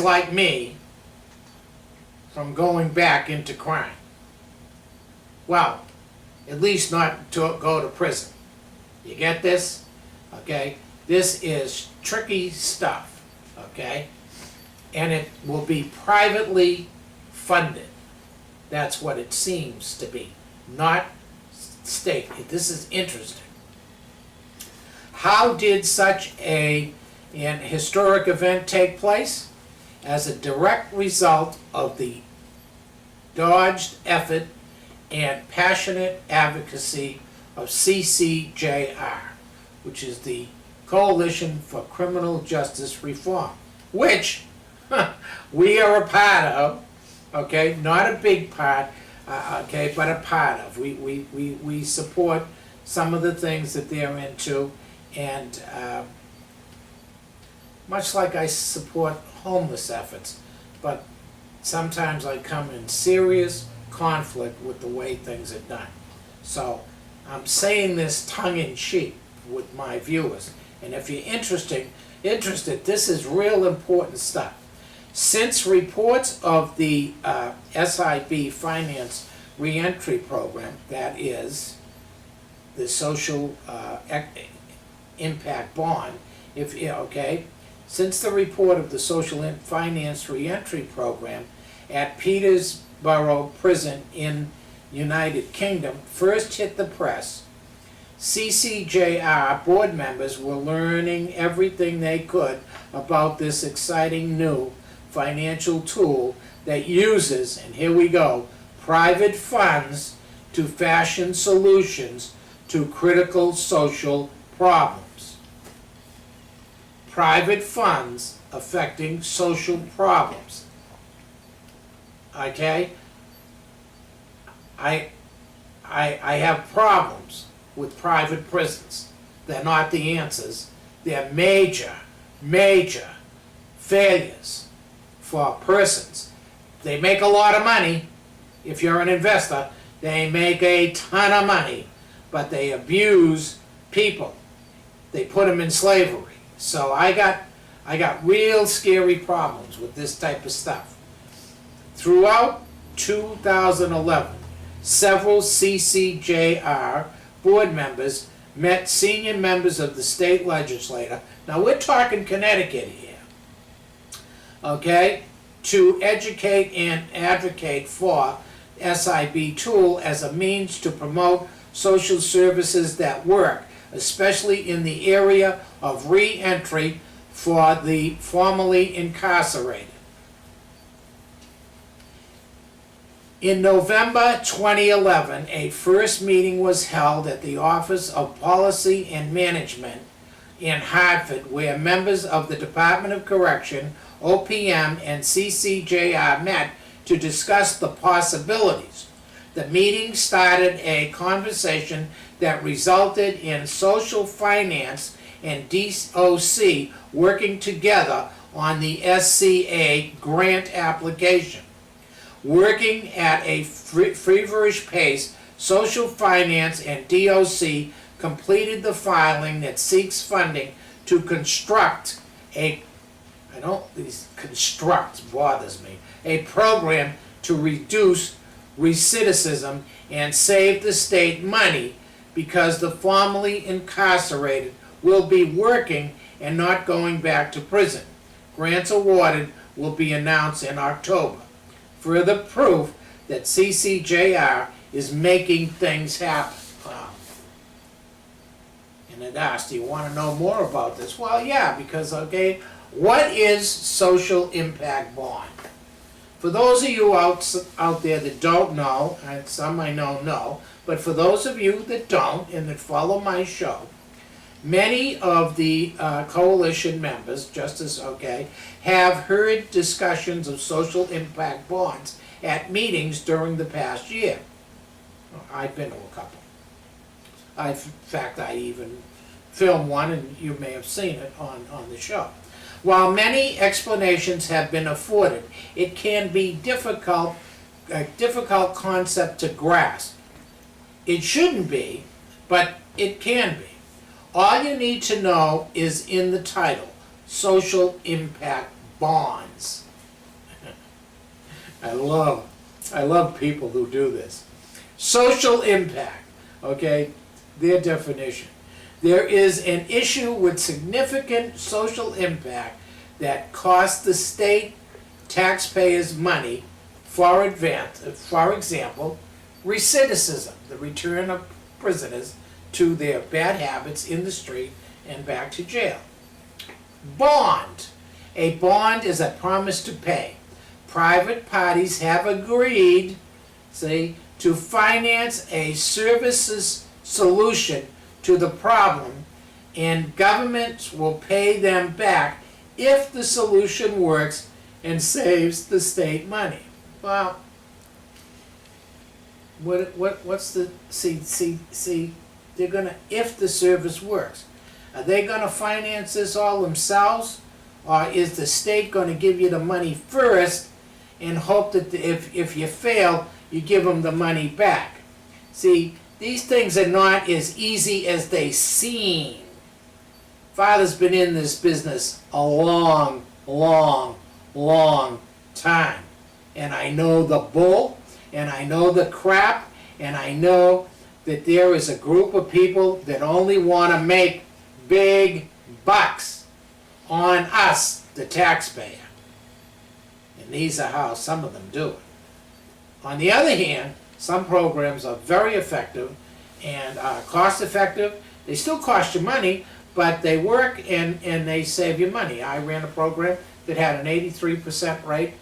like me from going back into crime. Well, at least not to go to prison. You get this? Okay? This is tricky stuff, okay? And it will be privately funded. That's what it seems to be, not state. This is interesting. How did such an historic event take place? As a direct result of the dogged effort and passionate advocacy of CCJR, which is the Coalition for Criminal Justice Reform, which we are a part of, okay, not a big part, okay, but a part of. We support some of the things that they're into, and much like I support homeless efforts, but sometimes I come in serious conflict with the way things are done. So I'm saying this tongue-in-cheek with my viewers, and if you're interested, this is real important stuff. Since reports of the SIB Finance Reentry Program, that is the social impact bond, since the report of the Social Finance Reentry Program at Peterborough Prison in United Kingdom first hit the press, CCJR board members were learning everything they could about this exciting new financial tool that uses, and here we go, private funds to fashion solutions to critical social problems. Private funds affecting social problems. Okay? I have problems with private prisons. They're not the answers. They're major failures for persons. They make a lot of money. If you're an investor, they make a ton of money, but they abuse people. They put them in slavery. So I got real scary problems with this type of stuff. Throughout 2011, several CCJR board members met senior members of the state legislature. Now we're talking Connecticut here, okay, to educate and advocate for SIB tool as a means to promote social services that work, especially in the area of re-entry for the formerly incarcerated. In November 2011, a first meeting was held at the Office of Policy and Management in Hartford, where members of the Department of Correction, OPM, and CCJR met to discuss the possibilities. The meeting started a conversation that resulted in social finance and DOC working together on the SCA grant application. Working at a feverish pace, social finance and DOC completed the filing that seeks funding to construct construct bothers me, a program to reduce recidivism and save the state money because the formerly incarcerated will be working and not going back to prison. Grants awarded will be announced in October. Further proof that CCJR is making things happen. Wow. And it asked, do you want to know more about this? Well, yeah, because, okay, what is social impact bond? For those of you out there that don't know, and some I know, but for those of you that don't and that follow my show, many of the coalition members, have heard discussions of social impact bonds at meetings during the past year. I've been to a couple. In fact, I even filmed one, and you may have seen it on the show. While many explanations have been afforded, it can be a difficult concept to grasp. It shouldn't be, but it can be. All you need to know is in the title, social impact bonds. I love people who do this. Social impact, okay, their definition. There is an issue with significant social impact that costs the state taxpayers money, for example, recidivism, the return of prisoners to their bad habits in the street and back to jail. Bond. A bond is a promise to pay. Private parties have agreed, to finance a services solution to the problem, and governments will pay them back if the solution works and saves the state money. Well, what's the, see, they're gonna, if the service works, are they gonna finance this all themselves? Or is the state gonna give you the money first and hope that if you fail, you give them the money back? See, these things are not as easy as they seem. Father's been in this business a long time. And I know the bull, and I know the crap, and I know that there is a group of people that only want to make big bucks on us, the taxpayer. And these are how some of them do it. On the other hand, some programs are very effective and cost effective. They still cost you money, but they work and they save you money. I ran a program that had an 83% rate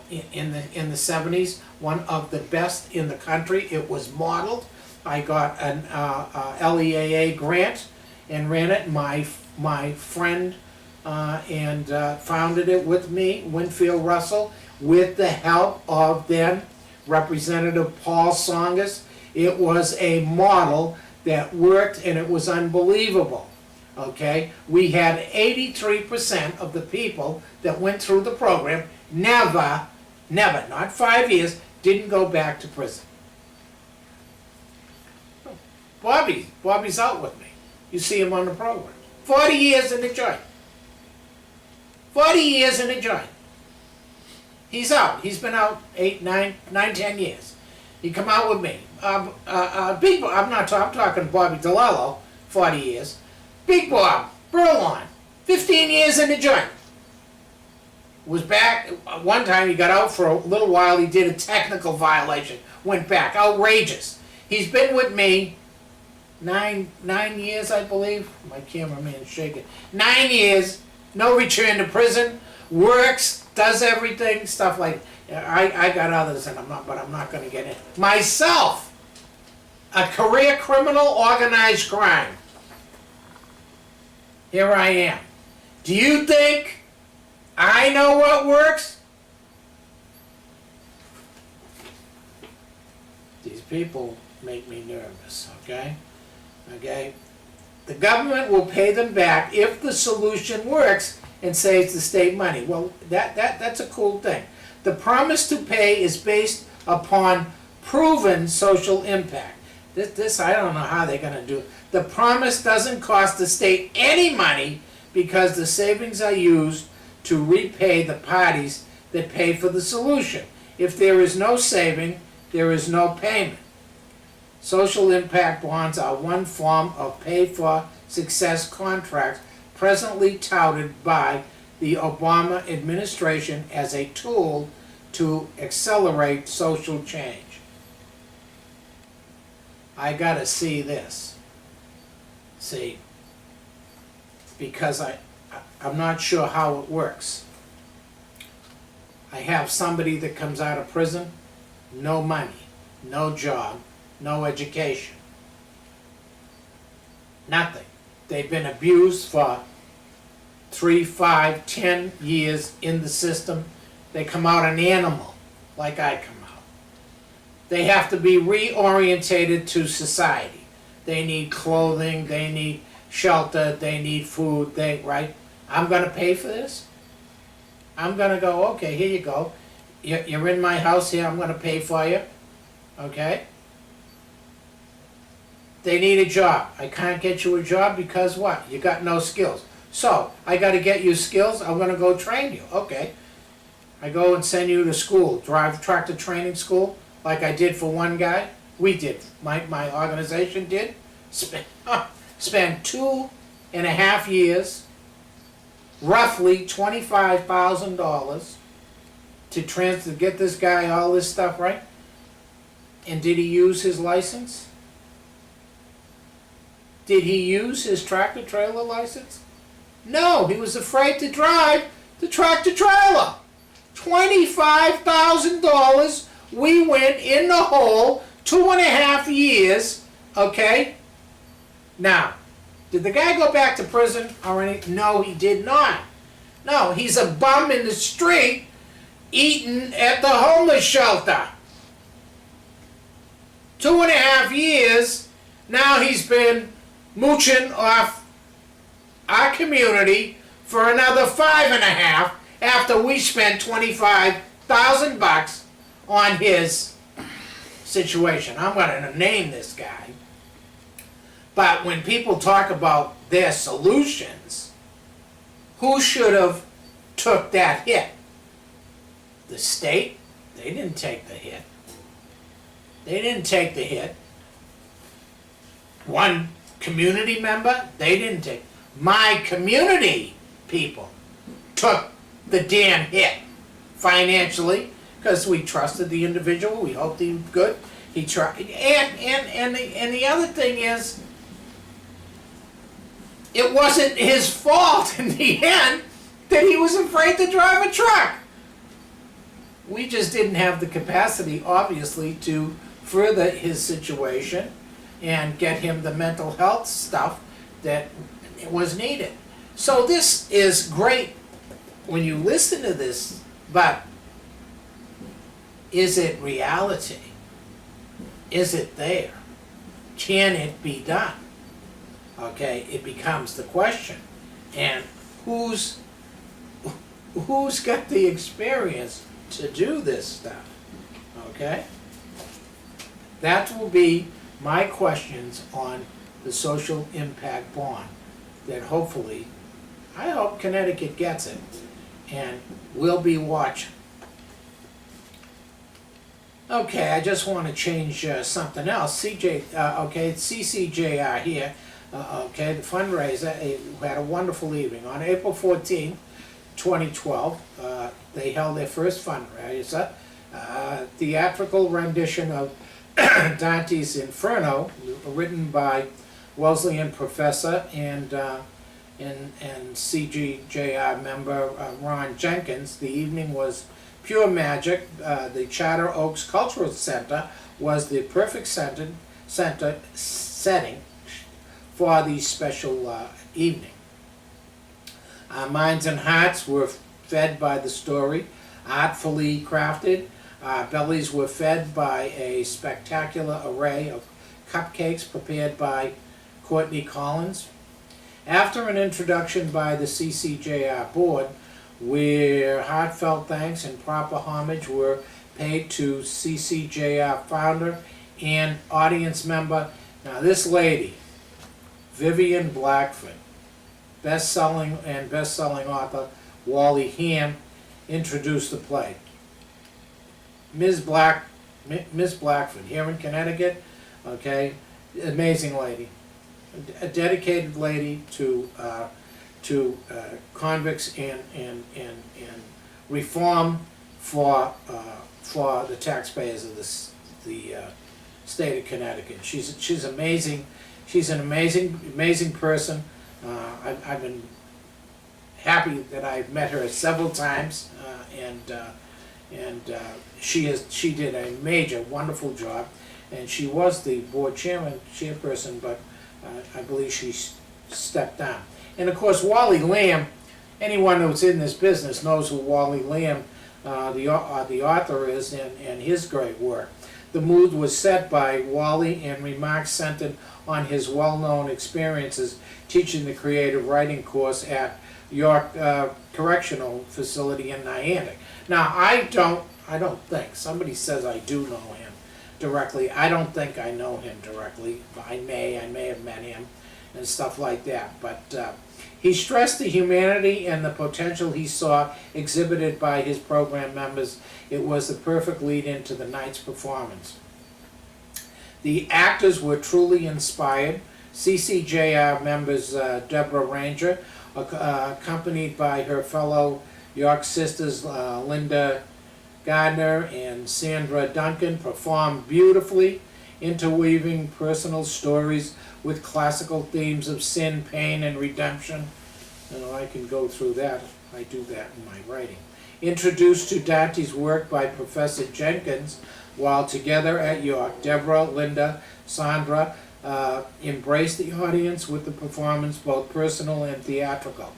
in the 70s, one of the best in the country. It was modeled. I got an LEAA grant and ran it. My friend founded it with me, Winfield Russell, with the help of then Representative Paul Songas. It was a model that worked, and it was unbelievable. Okay, we had 83% of the people that went through the program never, not 5 years, didn't go back to prison. Bobby's out with me. You see him on the program. 40 years in the joint. 40 years in the joint. He's out. He's been out 8, 9, 10 years. He come out with me. Big Bob, I'm talking Bobby DeLello, 40 years. Big Bob, Burlon, 15 years in the joint. Was back, one time he got out for a little while, he did a technical violation, went back, outrageous. He's been with me 9 years, I believe. My cameraman's shaking. 9 years, no return to prison, works, does everything, stuff like I got others, and I'm not going to get in. Myself, a career criminal, organized crime. Here I am. Do you think I know what works? These people make me nervous, okay? Okay? The government will pay them back if the solution works and saves the state money. Well, that's a cool thing. The promise to pay is based upon proven social impact. This I don't know how they're going to do it. The promise doesn't cost the state any money because the savings are used to repay the parties that pay for the solution. If there is no saving, there is no payment. Social impact bonds are one form of pay-for-success contracts presently touted by the Obama administration as a tool to accelerate social change. I gotta see this. See, because I'm not sure how it works. I have somebody that comes out of prison, no money, no job, no education, nothing. They've been abused for 3, 5, 10 years in the system. They come out an animal, like I come out. They have to be reorientated to society. They need clothing, they need shelter, they need food, right? I'm going to pay for this? I'm going to go, okay, here you go. You're in my house here, I'm going to pay for you. Okay? They need a job. I can't get you a job because what? You got no skills. So, I got to get you skills, I'm going to go train you. Okay. I go and send you to school, drive tractor training school, like I did for one guy. We did, my organization did. Spent 2.5 years, roughly $25,000 to get this guy all this stuff right. And did he use his license? Did he use his tractor trailer license? No, he was afraid to drive the tractor trailer. $25,000, we went in the hole, 2.5 years, okay? Now, did the guy go back to prison or anything? No, he did not. No, he's a bum in the street eating at the homeless shelter. 2.5 years, now he's been mooching off our community for another 5.5 after we spent $25,000 on his situation. I'm going to name this guy. But when people talk about their solutions, who should have took that hit? The state? They didn't take the hit. They didn't take the hit. One community member? They didn't take. My community people took the damn hit financially because we trusted the individual. We hoped he was good. He tried. And the other thing is, it wasn't his fault in the end that he was afraid to drive a truck. We just didn't have the capacity, obviously, to further his situation and get him the mental health stuff that was needed. So this is great when you listen to this, but is it reality? Is it there? Can it be done? Okay, it becomes the question. And who's got the experience to do this stuff? Okay? That will be my questions on the social impact bond that hopefully, I hope Connecticut gets it, and we'll be watching. Okay, I just want to change something else. CCJR here. Okay, the fundraiser had a wonderful evening. On April 14, 2012, they held their first fundraiser, theatrical rendition of Dante's Inferno, written by Wesleyan professor and CGJR member Ron Jenkins. The evening was pure magic. The Charter Oaks Cultural Center was the perfect setting for the special evening. Our minds and hearts were fed by the story, artfully crafted. Our bellies were fed by a spectacular array of cupcakes prepared by Courtney Collins. After an introduction by the CCJR board, where heartfelt thanks and proper homage were paid to CCJR founder and audience member. Now this lady, Vivian Blackford, best-selling author Wally Hamm, introduced the play. Miss Blackford, here in Connecticut, okay, amazing lady, a dedicated lady to convicts and reform for the taxpayers of the state of Connecticut. She's amazing. She's an amazing person. I've been happy that I've met her several times, and she did a major, wonderful job, and she was the board chairperson, but I believe she stepped down. And of course, Wally Lamb. Anyone who's in this business knows who Wally Lamb, the author, is, and his great work. The mood was set by Wally, and remarks centered on his well-known experiences teaching the creative writing course at York Correctional Facility in Niantic. Now, I don't think, somebody says I do know him directly. I don't think I know him directly. I may have met him and stuff like that. But He stressed the humanity and the potential he saw exhibited by his program members. It was the perfect lead into the night's performance. The actors were truly inspired. CCJR members Deborah Ranger, accompanied by her fellow York sisters Linda Gardner and Sandra Duncan, performed beautifully, interweaving personal stories with classical themes of sin, pain, and redemption. And I can go through that. I do that in my writing. Introduced to Dante's work by Professor Jenkins while together at York, Deborah, Linda, Sandra embraced the audience with the performance, both personal and theatrical.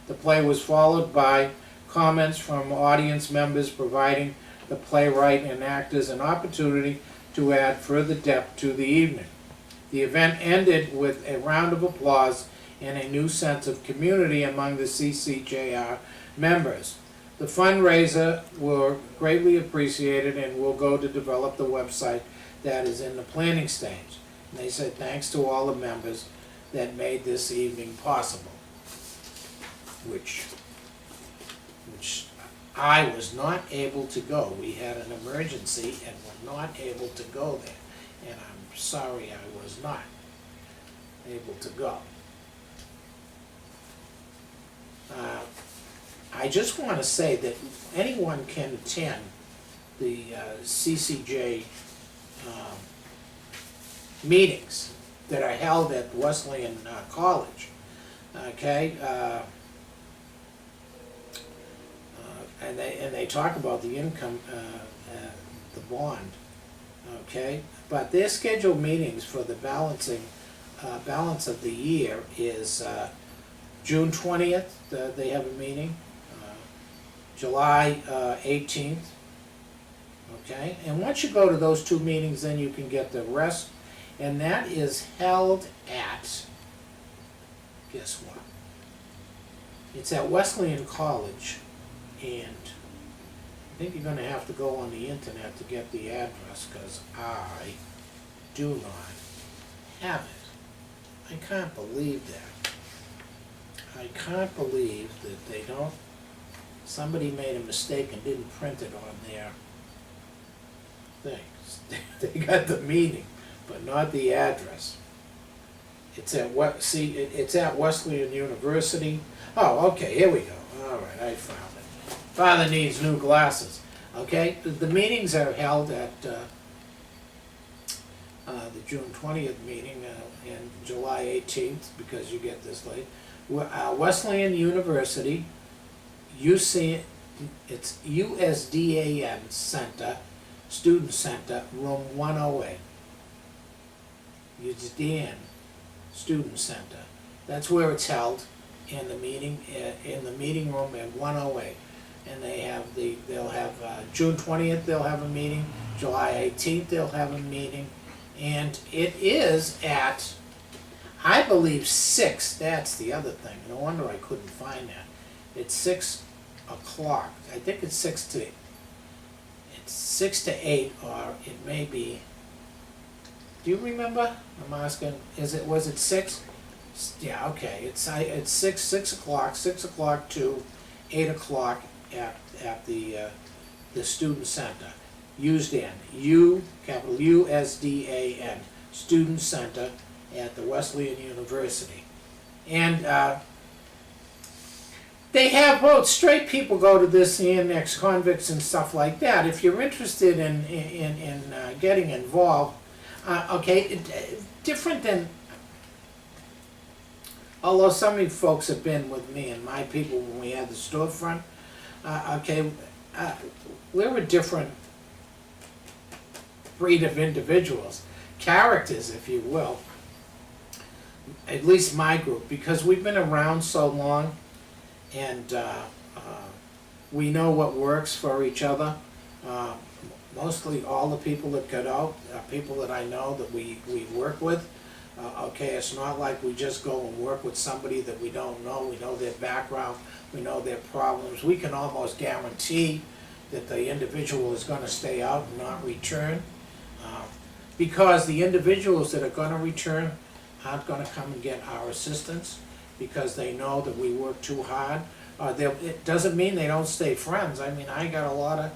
The play was followed by comments from audience members, providing the playwright and actors an opportunity to add further depth to the evening. The event ended with a round of applause and a new sense of community among the CCJR members. The fundraiser were greatly appreciated and will go to develop the website that is in the planning stage. And they said thanks to all the members that made this evening possible, which I was not able to go. We had an emergency and were not able to go there. And I'm sorry I was not able to go. I just want to say that anyone can attend the CCJ meetings that are held at Wesleyan College, okay? And they talk about the income, the bond, okay? But their scheduled meetings for the balance of the year is June 20th, they have a meeting, July 18th, okay? And once you go to those two meetings, then you can get the rest, and that is held at, guess what? It's at Wesleyan College, and I think you're going to have to go on the internet to get the address, because I do not have it. I can't believe that. I can't believe that they don't, somebody made a mistake and didn't print it on their thing. They got the meeting, but not the address. It's at it's at Wesleyan University. Oh, okay, here we go. All right, I found it. Father needs new glasses. Okay, the meetings are held at the June 20th meeting and July 18th, because you get this late. Wesleyan University, it's USDAN Center, Student Center, room 108. USDAN Student Center. That's where it's held, in the meeting room at 108. And they'll have June 20th they'll have a meeting, July 18th they'll have a meeting, and it is at, I believe, 6. That's the other thing. No wonder I couldn't find that. It's 6 o'clock. I think it's 6 to 8, or it may be. Do you remember? I'm asking. Was it 6? Yeah. Okay. It's 6 o'clock to 8 o'clock at the student center. USDAN, capital USDAN, Student Center at the Wesleyan University. And they have both straight people go to this and ex-convicts and stuff like that. If you're interested in getting involved, okay, different than, although some of you folks have been with me and my people when we had the storefront, okay, we're a different breed of individuals, characters, if you will, at least my group, because we've been around so long, and we know what works for each other. Mostly all the people that got out are people that I know that we work with. Okay, it's not like we just go and work with somebody that we don't know. We know their background, we know their problems. We can almost guarantee that the individual is going to stay out and not return, because the individuals that are going to return aren't going to come and get our assistance. because they know that we work too hard. It doesn't mean they don't stay friends. I mean, I got a lot of